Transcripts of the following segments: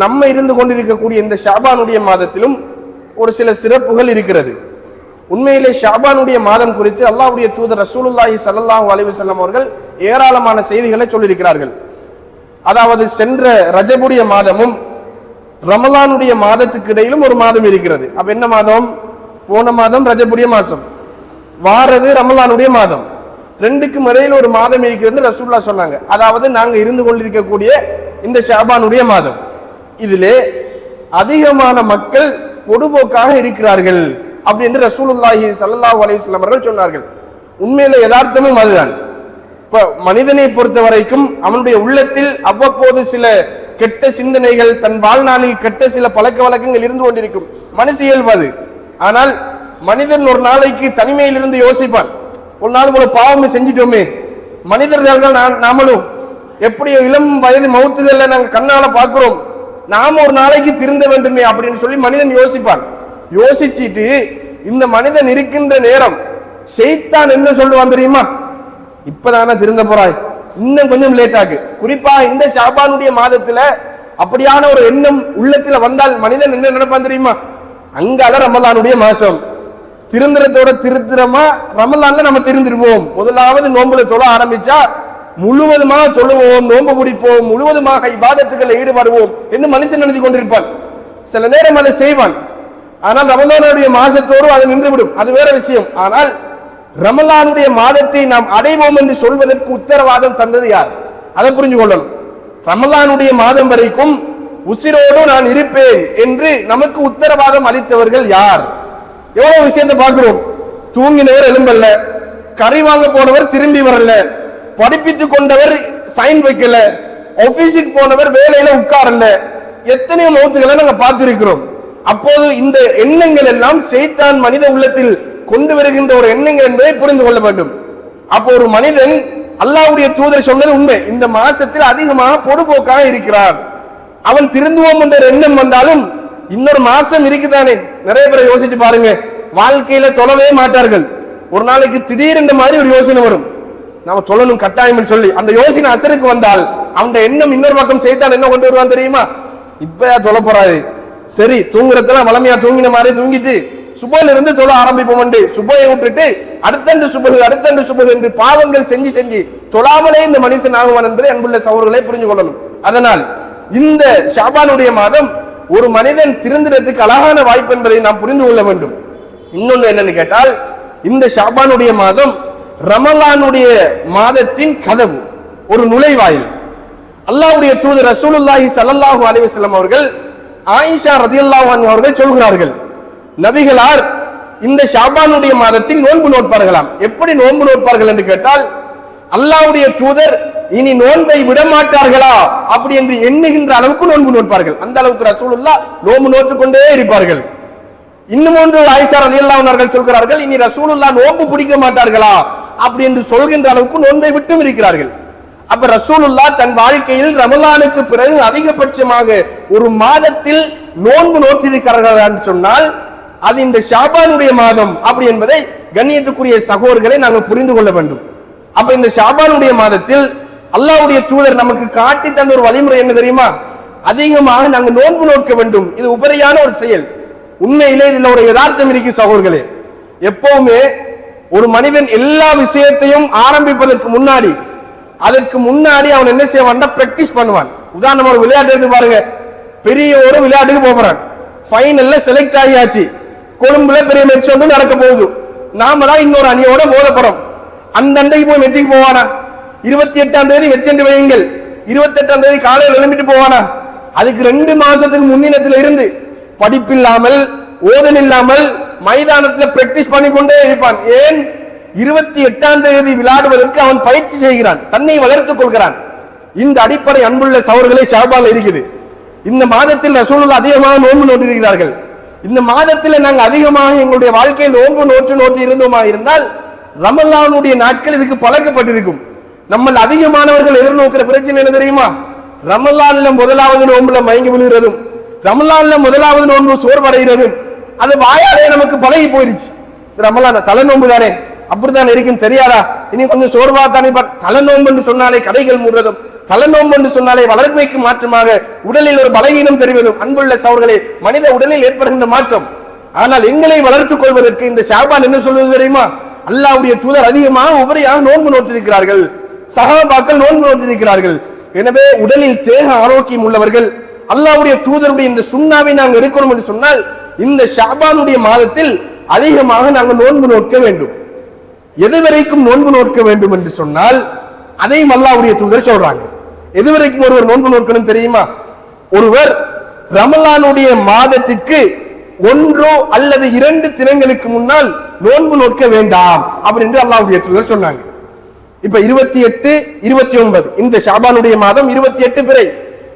நம்ம இருந்து கொண்டிருக்கக்கூடிய இந்த ஷாபானுடைய மாதத்திலும் ஒரு சில சிறப்புகள் இருக்கிறது. உண்மையிலே ஷாபானுடைய மாதம் குறித்து அல்லாஹ்வுடைய தூதர் ரசூலுல்லாஹி ஸல்லல்லாஹு அலைஹி வஸல்லம் அவர்கள் ஏராளமான செய்திகளை சொல்லியிருக்கிறார்கள். அதாவது சென்ற ரஜபுடைய மாதமும் ரமலானுடைய மாதத்துக்கு இடையிலும் ஒரு மாதம் இருக்கிறது. அப்ப என்ன மாதம்? போன மாதம் ரஜபுடைய மாதம், வாரது ரமலானுடைய மாதம். ரெண்டுக்கும் இடையில் ஒரு மாதம் இருக்கிறது ரசூலுல்லாஹ் சொன்னாங்க. அதாவது நாங்க இருந்து கொண்டிருக்கக்கூடிய இந்த ஷாபானுடைய மாதம், இதிலே அதிகமான மக்கள் பொதுபோக்காக இருக்கிறார்கள் அப்படி என்று ரசூலுல்லாஹி ஸல்லல்லாஹு அலைஹி வஸல்லம் அவர்கள் சொன்னார்கள். உண்மையில யதார்த்தமும் அதுதான். இப்ப மனிதனை பொறுத்த வரைக்கும் அவனுடைய உள்ளத்தில் அவ்வப்போது சில கெட்ட சிந்தனைகள், தன் வாழ்நாளில் கெட்ட சில பழக்க வழக்கங்கள் இருந்து கொண்டிருக்கும், மனுஷ இயல்பு அது. ஆனால் மனிதன் ஒரு நாளைக்கு தனிமையில் இருந்து யோசிப்பான், ஒரு நாள் போல பாவம் செஞ்சிட்டோமே, மனிதர்கள் நாமளும் எப்படியோ இளம் வயது மௌத்துகள்ல நாங்க கண்ணால பார்க்கிறோம், நாம ஒரு நாளைக்கு திருந்த வேண்டுமே அப்படின்னு சொல்லி மனிதன் யோசிப்பான். யோசிச்சுட்டு இந்த மனிதன் இருக்கின்ற நேரம் ஷைத்தான் என்ன சொல்லுவான் தெரியுமா? இப்பதானே திருந்த போறாய், இன்னும் கொஞ்சம் லேட் ஆகு. குறிப்பா இந்த ஷாபானுடைய மாதத்துல அப்படியான ஒரு எண்ணம் உள்ளத்துல வந்தால் மனிதன் என்ன நினைப்பான் தெரியுமா? அங்கால ரமலானுடைய மாசம், திருந்திரத்தோட திருத்திரமா ரமலான்ல நம்ம திருந்திருவோம். முதலாவது நோம்புல தொழ ஆரம்பிச்சா முழுவதுமாக தொழுவோம், நோன்பு பிடிப்போம், முழுவதுமாக இபாதத்துக்களை ஈடுபடுவோம் என்று மனுஷன் நினைச்சு கொண்டிருப்பான். சில நேரம் அதை செய்வான், ஆனால் ரமலானுடைய மாசத்தோடு அது நின்றுவிடும், அது வேற விஷயம். ஆனால் ரமலானுடைய மாதத்தை நாம் அடைவோம் என்று சொல்வதற்கு உத்தரவாதம் தந்தது யார்? அதை புரிஞ்சு கொள்ளணும். ரமலானுடைய மாதம் வரைக்கும் உசிரோடு நான் இருப்பேன் என்று நமக்கு உத்தரவாதம் அளித்தவர்கள் யார்? எவ்வளவு விஷயத்தை பார்க்கிறோம். தூங்கினவர் எழும்பல்ல, கறி வாங்க போனவர் திரும்பி வரல, படிப்பித்துக் கொண்டவர் சைன் வைக்கல, ஆபீஸுக்கு போனவர் வேலையில உட்காரல, எத்தனையோ மௌத்துகளை நாங்க பார்த்திருக்கிறோம். அப்போது இந்த எண்ணங்கள் எல்லாம் ஷைத்தான் மனித உள்ளத்தில் கொண்டு வருகின்ற ஒரு எண்ணங்கள் என்பதை புரிந்து கொள்ள வேண்டும். அப்போ ஒரு மனிதன், அல்லாஹ்வுடைய தூதர் சொன்னது உண்மை, இந்த மாசத்தில் அதிகமாக பொதுபோக்காக இருக்கிறார், அவன் திருந்துவோம் என்ற எண்ணம் வந்தாலும் இன்னொரு மாசம் இருக்குதானே. நிறைய பேரை யோசிச்சு பாருங்க, வாழ்க்கையில தொழவே மாட்டார்கள், ஒரு நாளைக்கு திடீரென்ற மாதிரி ஒரு யோசனை வரும், நாம தொழணும் கட்டாயம் சொல்லி அந்த யோசனை அசருக்கு வந்தால் அவன் எண்ணம் இன்னொரு பக்கம் செய்தான் என்ன கொண்டு வருவான் தெரியுமா? இப்ப தொழ போறாது, சரி தூங்குறதுல வளமையா தூங்கின மாதிரி தூங்கிட்டு சுபையில இருந்து தொழ ஆரம்பிப்போம், சுபையை விட்டுட்டு அடுத்தண்டு சுபகு என்று பாவங்கள் செஞ்சு செஞ்சு தொழாமலே இந்த மனுஷன் ஆகுவான் என்பதை அன்புள்ள சகோதரர்களை புரிஞ்சு கொள்ளணும். அதனால் இந்த ஷாபானுடைய மாதம் ஒரு மனிதன் திருந்துறதுக்கு அழகான வாய்ப்பு என்பதை நாம் புரிந்து கொள்ள வேண்டும். இன்னொன்னு என்னன்னு கேட்டால், இந்த ஷாபானுடைய மாதம் ரமலானுடைய மாதத்தின் கதவு, ஒரு நுழைவாயில். அல்லாஹ்வுடைய தூதர் ரசூலுல்லாஹி ஸல்லல்லாஹு அலைஹி வஸல்லம் அவர்கள் ஆயிஷா ரலியல்லாஹு அன்ஹா அவர்கள் சொல்கிறார்கள், நபிகளார் இந்த ஷாபானுடைய மாதத்தில் நோன்பு நோட்பார்களாம். எப்படி நோன்பு நோட்பார்கள் என்று கேட்டால், அல்லாஹ்வுடைய தூதர் இனி நோன்பை விட மாட்டார்களா அப்படி என்று எண்ணுகின்ற அளவுக்கு நோன்பு நோட்பார்கள். அந்த அளவுக்கு ரசூலுல்லாஹ் நோன்பு நோட்டுக் கொண்டே இருப்பார்கள். இன்னும் ஒன்று ஆயிஷா ரலியல்லாஹு அன்ஹா அவர்கள் சொல்கிறார்கள், இனி ரசூலுல்லாஹ் நோன்பு பிடிக்க மாட்டார்களா அப்படி என்று சொல்கின்ற அளவுக்கு நோன்பை விட்டும் இருக்கிறார்கள். அப்ப ரசூலுல்லாஹ் தன் வாழ்க்கையில் ரமலானுக்கு பிறகு அதிகபட்சமாக ஒரு மாதத்தில் நோன்பு நோற்றிருக்கிறார்கள் என்று சொன்னால் அது இந்த ஷாபானுடைய மாதம் அப்படி என்பதை கண்ணியத்துக்குரிய சகோதரர்களை நாங்கள் புரிந்து கொள்ள வேண்டும். அப்ப இந்த ஷாபானுடைய மாதத்தில் அல்லாஹ்வுடைய தூதர் நமக்கு காட்டி தந்த ஒரு வழிமுறை என்ன தெரியுமா? அதிகமாக நாங்கள் நோன்பு நோக்க வேண்டும். இது உபரியான ஒரு செயல். உண்மையிலே இதுல ஒரு யதார்த்தம் இருக்கு சகோதரர்களே. எப்பவுமே ஒரு மனிதன் எல்லா விஷயத்தையும் ஆரம்பிப்பதற்கு முன்னாடி அவன் என்ன செய்வான்? பிராக்டிஸ் பண்ணுவான். உதாரணமா ஒரு விளையாட்டு எடுத்து பாருங்க, பெரிய ஒரு விளையாட்டுக்கு போறான், ஃபைனல்ல செலக்ட் ஆகியாச்சு, கொழும்புல பெரிய மேட்ச் ஒன்று நடக்க போகுது, நாம தான் இன்னொரு அணியோட மோதப்படும். அந்த அண்டைக்கு போய் மெச்சுக்கு போவானா? 28ஆம் தேதி வெச்சென்று வையுங்கள், 28ஆம் தேதி காலையில் எழும்பிட்டு போவானா? அதுக்கு 2 மாசத்துக்கு முன்தினத்துல இருந்து படிப்பில்லாமல் ஓதல் இல்லாமல் மைதானத்தில் பிராக்டிஸ் பண்ணிக்கொண்டே இருப்பான். ஏன்? 28ஆம் தேதி விளையாடுவதற்கு அவன் பயிற்சி செய்கிறான், தன்னை வளர்த்துக் கொள்கிறான். இந்த அடிப்படை அன்புள்ள சகோதரர்களை ஷாபான் இருக்குது. இந்த மாதத்தில் ரசூலுல்லாஹ் அதிகமாக நோன்பு நோட்டிருக்கிறார்கள். இந்த மாதத்தில் நாங்கள் அதிகமாக எங்களுடைய வாழ்க்கையில் நோன்பு நோற்றி இருந்தோமா இருந்தால் ரமலானுடைய நாட்கள் இதுக்கு பழக்கப்பட்டிருக்கும். நம்ம அதிகமானவர்கள் எதிர்நோக்கிற பிரச்சனை என்ன தெரியுமா? ரமலான்ல முதலாவது நோன்புல மயங்கி விழுகிறதும், ரமலான்ல முதலாவது நோன்பு சோர்வடைகிறதும், அது வாயாலே நமக்கு பழகி போயிடுச்சு. ரமலான் தலை நோன்பு தானே, அப்படித்தான் இருக்குன்னு தெரியாதா? இனி கொஞ்சம் சோர்வா தானே, தலை நோன்பு என்று சொன்னாலே கடைகள் மூடுறதும் தலநோம்பு என்று சொன்னாலே வளர்மைக்கு மாற்றமாக உடலில் ஒரு பலகீனம் தெரிவதும் அன்புள்ள சகோதரர்களே மனித உடலில் ஏற்படுகின்ற மாற்றம். ஆனால் எங்களை வளர்த்துக் கொள்வதற்கு இந்த ஷாபான் என்ன சொல்வது தெரியுமா? அல்லாஹ்வுடைய தூதர் அதிகமாக உபரியாக நோன்பு நோற்றிருக்கிறார்கள், சஹாபாக்கள் நோன்பு நோற்றிருக்கிறார்கள். எனவே உடலில் தேக ஆரோக்கியம் உள்ளவர்கள் அல்லாஹ்வுடைய தூதருடைய இந்த சுன்னாவை நாங்கள் எடுக்கணும் என்று சொன்னால் இந்த ஷாபானுடைய மாதத்தில் அதிகமாக நாங்கள் நோன்பு நோக்க வேண்டும். எதுவரைக்கும் நோன்பு நோக்க வேண்டும் என்று சொன்னால் அதையும் அல்லாஹ்வுடைய தூதர் சொல்றாங்க. எதுவரைக்கும் ஒருவர் நோன்பு நோக்கணும் தெரியுமா? ஒருவர் ரமலானுடைய மாதத்திற்கு 1 அல்லது 2 தினங்களுக்கு முன்னால் நோன்பு நோக்க வேண்டாம் அப்படின்னு அல்லாஹ்வுடைய தூதர் சொன்னாங்க. இப்ப 28, 29 இந்த ஷாபானுடைய மாதம் 28 பிறை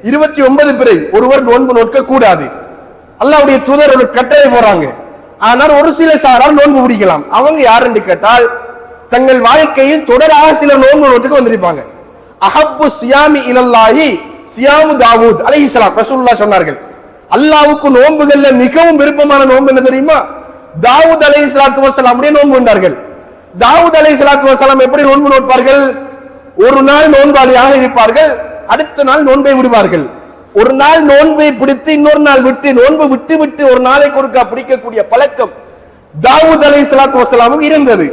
29 பிறை ஒருவர் நோன்பு நோக்க கூடாது. அல்லாஹ்வுடைய தூதர் ஒரு கட்டளை போறாங்க. ஆனால் ஒரு சில சாரார் நோன்பு பிடிக்கலாம். அவங்க யார் என்று கேட்டால் தங்கள் வாழ்க்கையில் தொடராக சில நோன்பு நோட்டுக்கு வந்திருப்பாங்க. அஹப்பு சியாமி இலல்லாஹி சியாமு தாவூத் அலைஹிஸ்ஸலாம் ரசூலுல்லாஹ் சொன்னார்கள். அல்லாஹ்வுக்கு நோன்புகள்ல மிகவும் விருப்பமான நோன்பு என்ன தெரியுமா? தாவூத் அலைஹிஸ்ஸலாத்து வஸலாம் உடைய நோன்பு கொண்டார்கள். தாவூத் அலைஹிஸ்ஸலாத்து வஸலாம் எப்படி நோன்பு நோட்பார்கள்? ஒரு நாள் நோன்பாளியாக இருப்பார்கள், அடுத்த நாள் நோன்பை விடுவார்கள். ஒரு நாள் நோன்பை பிடித்து இன்னொரு நாள் விட்டு நோன்பு விட்டு விட்டு ஒரு நாளைக்கு ஒருக்கா பிடிக்கக்கூடிய பழக்கம் தாவூத் அலைஹிஸ்ஸலாத்து வஸலாமுக்கு இருந்தது.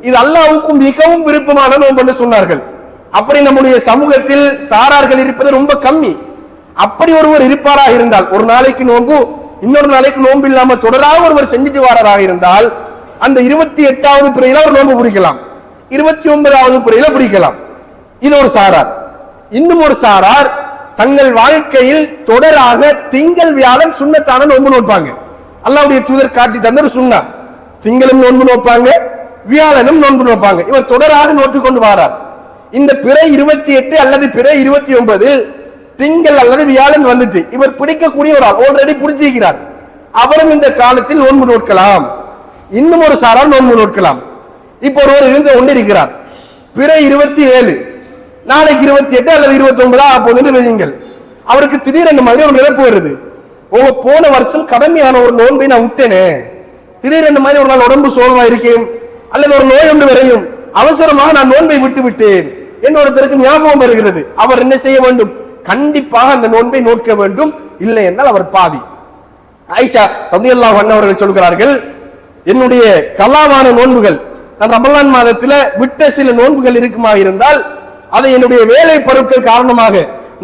இது அல்லாஹ்வுக்கு மிகவும் விருப்பமான நோன்பு என்று சொன்னார்கள். அப்படி நம்முடைய சமூகத்தில் சாரார்கள் இருப்பது ரொம்ப கம்மி. அப்படி ஒருவர் இருப்பாராக இருந்தால் ஒரு நாளைக்கு நோன்பு இன்னொரு நாளைக்கு நோன்பு இல்லாம தொடராக ஒருவர் செஞ்சுட்டு வாராராக இருந்தால் அந்த 28வது பிறையில ஒரு நோன்பு பிடிக்கலாம், 29வது பிறையில பிடிக்கலாம். இது ஒரு சாரார். இன்னும் ஒரு சாரார் தங்கள் வாழ்க்கையில் தொடராக திங்கள் வியாழன் சுன்னத்தான நோன்பு நோட்பாங்க. அல்லாஹ்வுடைய தூதர் காட்டி தந்த ஒரு சுன்னா. திங்களும் நோன்பு நோட்பாங்க, வியாழனும் நோன்பு நோட்பாங்க. இவர் தொடராக நோட்டு கொண்டு வாரார். இந்த பிறை 28 அல்லது பிறை 29 திங்கள் அல்லது வியாழன் வந்துட்டு இவர் பிடிக்கக்கூடிய ஒரு ஆள் ஆல்ரெடி பிடிச்சிருக்கிறார். அவரும் இந்த காலத்தில் நோன்பு நோட்கலாம். இன்னும் ஒரு சாரால் நோன்பு நோட்கலாம். இப்போ ஒருவர் இருந்து கொண்டிருக்கிறார். பிறை 27 நாளைக்கு 28 அல்லது 29 ஆகுதுன்னு வையுங்கள். அவருக்கு திடீரென்று மாதிரி ஒரு நினைப்பு வருது. போன வருஷம் கடமையான ஒரு நோன்பை நான் விட்டேனே, திடீரென்று மாதிரி ஒரு நாள் உடம்பு சோர்வா இருக்கேன் அல்லது ஒரு நோய் ஒன்று வரையும் அவசரமாக நான் நோன்பை விட்டு விட்டேன் என்னொருத்தருக்கு ஞாபகம் வருகிறது. அவர் என்ன செய்ய வேண்டும்? கண்டிப்பாக அந்த நோன்பை நோக்க வேண்டும், இல்லை என்றால் அவர் பாவி. ஆயிஷா ரலியல்லாஹு அன்ஹா அவர்கள் சொல்கிறார்கள், என்னுடைய கலாவான நோன்புகள் நான் ரமலான் மாதத்தில் விட்ட சில நோன்புகள் இருக்குமா இருந்தால் அதை என்னுடைய வேலை பொருட்கள் காரணமாக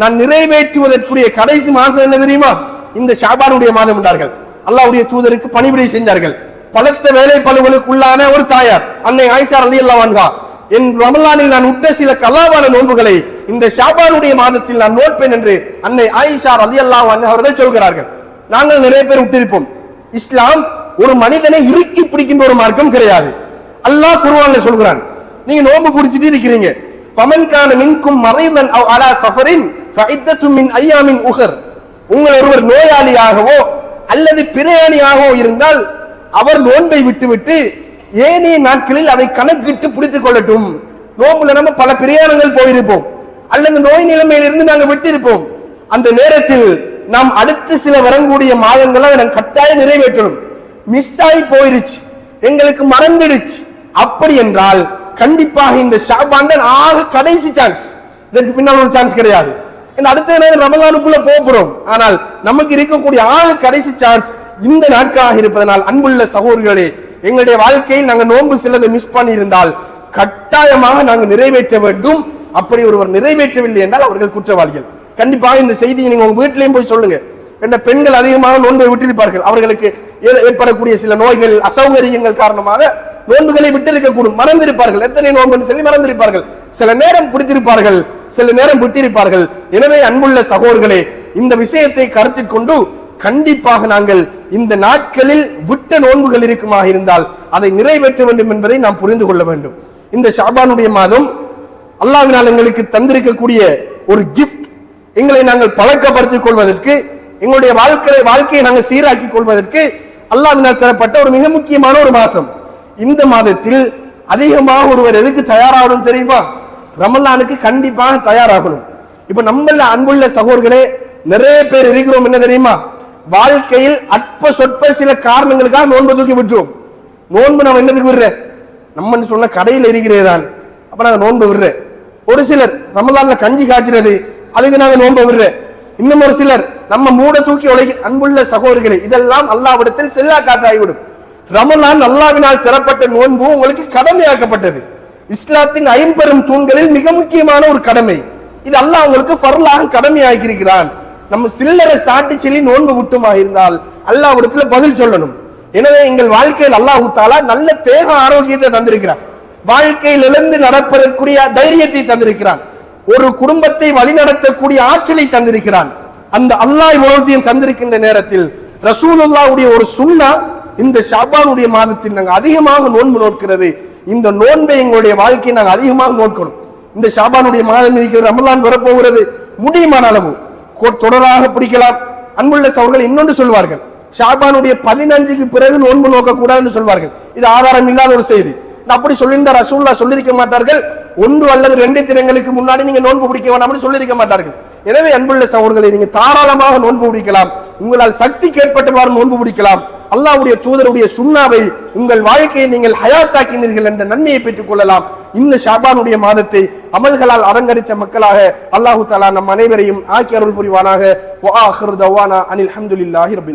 நான் நிறைவேற்றுவதற்குரிய கடைசி மாதம் என்ன தெரியுமா? இந்த ஷாபானுடைய மாதம் என்றார்கள். அல்லாஹ்வுடைய தூதருக்கு பணிவிடை செஞ்சார்கள். பலத்த வேலை பழுவுகளுக்குள்ளான ஒரு தாயார் அன்னை ஆயிஷா ரலியல்லாஹு அன்ஹா, என் ரமலானில் நான் விட்ட சில கலாவான நோன்புகளை இந்த ஷாபானுடைய மாதத்தில் நான் நோட்பேன் என்று அன்னை ஆயிஷா ரலியல்லாஹு அன்ஹா அவர்கள் சொல்கிறார்கள். நாங்கள் நிறைய பேர் விட்டிருப்போம். இஸ்லாம் ஒரு மனிதனை இறுக்கி பிடிக்கின்ற ஒரு மார்க்கம் கிடையாது. அல்லாஹ் குர்ஆன்ல சொல்கிறான், நீங்க நோன்பு பிடிச்சிட்டு இருக்கிறீங்க, ஃபமன் கான மின்கும் மரீதன் அவ் அலா சஃபரின் ஃபஇத்தத்து மின் அய்யாமின் உஹர், உங்கள் ஒருவர் நோயாளியாகவோ அல்லது பிரயாணியாகவோ இருந்தால் அவர் நோன்பை விட்டுவிட்டு ஏனைய நாட்களில் அதை கணக்கிட்டு பிடித்துக் கொள்ளட்டும். நோன்புல நம்ம பல பிரயாணங்கள் போயிருப்போம் அல்லது நோய் நிலைமையிலிருந்து நாங்கள் விட்டிருப்போம். அந்த நேரத்தில் நாம் அடுத்து சில வரக்கூடிய மாதங்களை நாம் கட்டாயம் நிறைவேற்றணும். மிஸ் ஆகி போயிருச்சு, எங்களுக்கு மறந்துடுச்சு, அப்படி என்றால் கண்டிப்பாக இந்த ஷாபான் தான் ஆக கடைசி சான்ஸ். இதற்கு பின்னால் ஒரு சான்ஸ் கிடையாது. அடுத்த நேரம் ரமலானுக்குள்ள போகிறோம். ஆனால் நமக்கு இருக்கக்கூடிய ஆக கடைசி சான்ஸ் இந்த நாட்களாக இருப்பதனால் அன்புள்ள சகோதரர்களே, எங்களுடைய வாழ்க்கையில் நாங்கள் நோன்பு சிலதை மிஸ் பண்ணி இருந்தால் கட்டாயமாக நாங்கள் நிறைவேற்ற வேண்டும். அப்படி ஒருவர் நிறைவேற்றவில்லை என்றால் அவர்கள் குற்றவாளிகள். கண்டிப்பாக இந்த செய்தியை நீங்க உங்க வீட்டிலையும் போய் சொல்லுங்க. என்ற பெண்கள் அதிகமாக நோன்பை விட்டிருப்பார்கள். அவர்களுக்கு ஏற்படக்கூடிய சில நோய்கள் அசௌகரியங்கள் காரணமாக நோன்புகளை விட்டிருக்கக்கூடும், மறந்திருப்பார்கள். எத்தனை நோன்புன்னு சொல்லி மறந்திருப்பார்கள். சில நேரம் பிடித்திருப்பார்கள், சில நேரம் விட்டிருப்பார்கள். எனவே அன்புள்ள சகோதரர்களே, இந்த விஷயத்தை கருத்தில் கொண்டு கண்டிப்பாக நாங்கள் இந்த நாட்களில் விட்ட நோன்புகள் இருக்குமாக இருந்தால் அதை நிறைவேற்ற வேண்டும் என்பதை நாம் புரிந்து கொள்ள வேண்டும். இந்த ஷாபானுடைய மாதம் அல்லாஹ்வினால் எங்களுக்கு தந்திருக்கக்கூடிய ஒரு கிஃப்ட். எங்களை நாங்கள் பழக்கப்படுத்திக் கொள்வதற்கு, எங்களுடைய வாழ்க்கையை நாங்கள் சீராக்கிக் கொள்வதற்கு அல்லாஹ்வினால் தரப்பட்ட ஒரு மிக முக்கியமான ஒரு மாசம். இந்த மாதத்தில் அதிகமாக ஒருவர் எதுக்கு தயாராகணும் தெரியுமா? ரமலானுக்கு கண்டிப்பாக தயாராகணும். இப்ப நம்மள அன்புள்ள சகோதரர்களே நிறைய பேர் இருக்கிறோம். என்ன தெரியுமா? வாழ்க்கையில் அற்ப சொற்ப சில காரணங்களுக்காக நோன்பு தூக்கி விட்டுருவோம். நோன்பு நம்ம என்னதுக்கு விடுற? நம்ம சொன்ன கடையில் இருக்கிறதான், அப்ப நாங்க நோன்பு விடுற. ஒரு சிலர் ரமலான்ல கஞ்சி காய்ச்சிறது, அதுக்கு நாங்க நோன்பு விடுற. இன்னும் ஒரு சிலர் நம்ம மூட தூக்கி உலகி. அன்புள்ள சகோதரர்களே, இதெல்லாம் அல்லாஹ்விடத்தில் செல்லா காசாகிவிடும். ரமலான் அல்லாஹ்வினால் தரப்பட்ட நோன்பு உங்களுக்கு கடமையாக்கப்பட்டது. இஸ்லாத்தின் 50 தூண்களில் மிக முக்கியமான ஒரு கடமை. இது அல்லாஹ் உங்களுக்கு ஃபர்லாக கடமையாக்கியிருக்கிறான். நம்ம சில்லறை சாட்டி சொல்லி நோன்பு விட்டுமா இருந்தால் அல்லாஹ்விடத்துல பதில் சொல்லணும். எனவே எங்கள் வாழ்க்கையில் அல்லாஹ் தஆலா நல்ல தேக ஆரோக்கியத்தை தந்திருக்கிறான். வாழ்க்கையில் எழுந்து நடப்பதற்குரிய தைரியத்தை தந்திருக்கிறான். ஒரு குடும்பத்தை வழிநடத்தக்கூடிய ஆற்றலை தந்திருக்கிறான். அந்த அல்லாஹ் இவ்வளவையும் தந்திருக்கின்ற நேரத்தில் ரசூலுல்லாஹ்வுடைய ஒரு சுன்னா இந்த ஷாபானுடைய மாதத்தில் நாங்கள் அதிகமாக நோன்பு நோக்கிறது. இந்த நோன்பை எங்களுடைய வாழ்க்கையை நாங்கள் அதிகமாக நோக்கணும். இந்த ஷாபானுடைய மாதம் இருக்கிறது, ரமலான் வரப்போகிறது. முடியுமான அளவு தொடராக பிடிக்கலாம். அன்புள்ள சகோதரர்கள் இன்னொன்று சொல்வார்கள், ஷாபானுடைய 15க்கு பிறகு நோன்பு நோக்க கூடாதுன்னு சொல்வார்கள். இது ஆதாரம் இல்லாத ஒரு செய்தி. அப்படி சொல்லியிருந்த ரசூலுல்லாஹ் சொல்லியிருக்க மாட்டார்கள். 1 அல்லது 2 தினங்களுக்கு முன்னாடி நீங்க நோன்பு பிடிக்க வேண்டாம் சொல்லியிருக்க மாட்டார்கள். எனவே அன்புள்ள சகோதரர்களை நீங்க தாராளமாக நோன்பு பிடிக்கலாம். உங்களால் சக்தி கேட்பட்டவாறு நோன்பு பிடிக்கலாம். அல்லாஹ்வுடைய தூதருடைய சுன்னாவை உங்கள் வாழ்க்கையை நீங்கள் ஹயாத்தாக்கினீர்கள் என்ற நன்மையை பெற்றுக் கொள்ளலாம். இந்த ஷாபானுடைய மாதத்தை அமல்களால் அலங்கரித்த மக்களாக அல்லாஹு தஆலா நம் அனைவரையும் ஆக்கி அருள் புரிவானாக. வ ஆகிரு தவானா அனில் ஹம்துலில்லாஹி ரப்பில் ஆலமீன்.